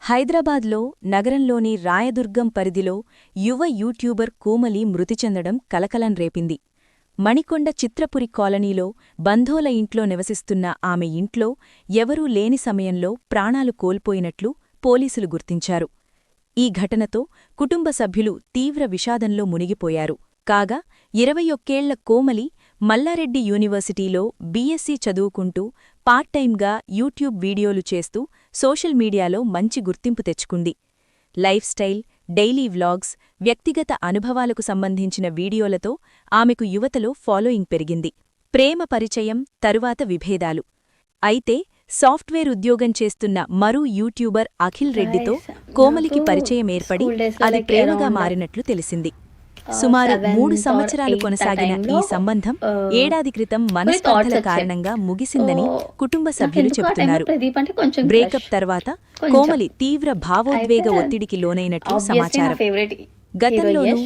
హైదరాబాద్లో నగరంలోని రాయదుర్గం పరిధిలో యువ యూట్యూబర్ కోమలి మృతి చెందడం కలకలం రేపింది. మణికొండ చిత్రపురి కాలనీలో బంధువుల ఇంట్లో నివసిస్తున్న ఆమె ఇంట్లో ఎవరూ లేని సమయంలో ప్రాణాలు కోల్పోయినట్లు పోలీసులు గుర్తించారు. ఈ ఘటనతో కుటుంబ సభ్యులు తీవ్ర విషాదంలో మునిగిపోయారు. కాగా 21 కోమలి మల్లారెడ్డి యూనివర్సిటీలో బీఎస్సీ చదువుకుంటూ పార్ట్ టైమ్గా యూట్యూబ్ వీడియోలు చేస్తూ సోషల్ మీడియాలో మంచి గుర్తింపు తెచ్చుకుంది. లైఫ్ స్టైల్, డైలీ వ్లాగ్స్, వ్యక్తిగత అనుభవాలకు సంబంధించిన వీడియోలతో ఆమెకు యువతలో ఫాలోయింగ్ పెరిగింది. ప్రేమ పరిచయం, తరువాత విభేదాలు. అయితే సాఫ్ట్వేర్ ఉద్యోగం చేస్తున్న మరో యూట్యూబర్ అఖిల్ రెడ్డితో కోమలికి పరిచయం ఏర్పడి అది ప్రేమగా మారినట్లు తెలిసింది. సుమారు 3 సంవత్సరాలు కొనసాగిన ఈ సంబంధం ఏడాది క్రితం మనస్పర్ధల కారణంగా ముగిసిందని కుటుంబ సభ్యులు చెబుతున్నారు. బ్రేకప్ తర్వాత కోమలి తీవ్ర భావోద్వేగ ఒత్తిడికి లోనైనట్లు సమాచారం. గతంలోనూ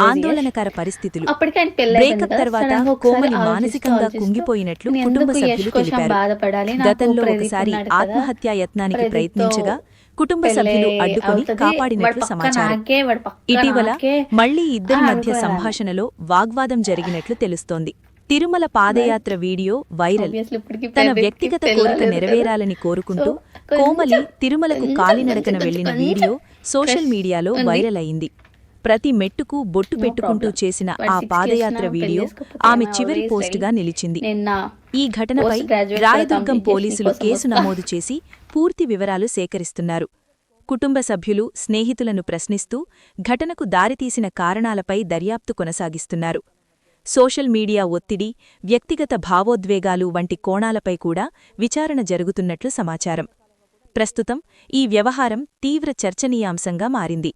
ఆందోళనకర పరిస్థితులు. బ్రేకప్ తర్వాత కోమలి మానసికంగా కుంగిపోయినట్లు కుటుంబ సభ్యులు తెలిపారు. గతంలో ఒకసారి ఆత్మహత్యా యత్నానికి ప్రయత్నించగా కుటుంబ సభ్యులు అడ్డుకుని కాపాడినట్లు సమాచారం. ఇటీవల మళ్లీ ఇద్దరి మధ్య సంభాషణలో వాగ్వాదం జరిగినట్లు తెలుస్తోంది. తిరుమల పాదయాత్ర వీడియో వైరల్. తన వ్యక్తిగత కోరిక నెరవేరాలని కోరుకుంటూ కోమలి తిరుమలకు కాలినడకన వెళ్లిన వీడియో సోషల్ మీడియాలో వైరల్ అయింది. ప్రతి మెట్టుకు బొట్టు పెట్టుకుంటూ చేసిన ఆ పాదయాత్ర వీడియో ఆమె చివరి పోస్టుగా నిలిచింది. ఈ ఘటనపై రాయదుర్గం పోలీసులు కేసు నమోదు చేసి పూర్తి వివరాలు సేకరిస్తున్నారు. కుటుంబ సభ్యులు, స్నేహితులను ప్రశ్నిస్తూ ఘటనకు దారితీసిన కారణాలపై దర్యాప్తు కొనసాగిస్తున్నారు. సోషల్ మీడియా ఒత్తిడి, వ్యక్తిగత భావోద్వేగాలు వంటి కోణాలపై కూడా విచారణ జరుగుతున్నట్లు సమాచారం. ప్రస్తుతం ఈ వ్యవహారం తీవ్ర చర్చనీయాంశంగా మారింది.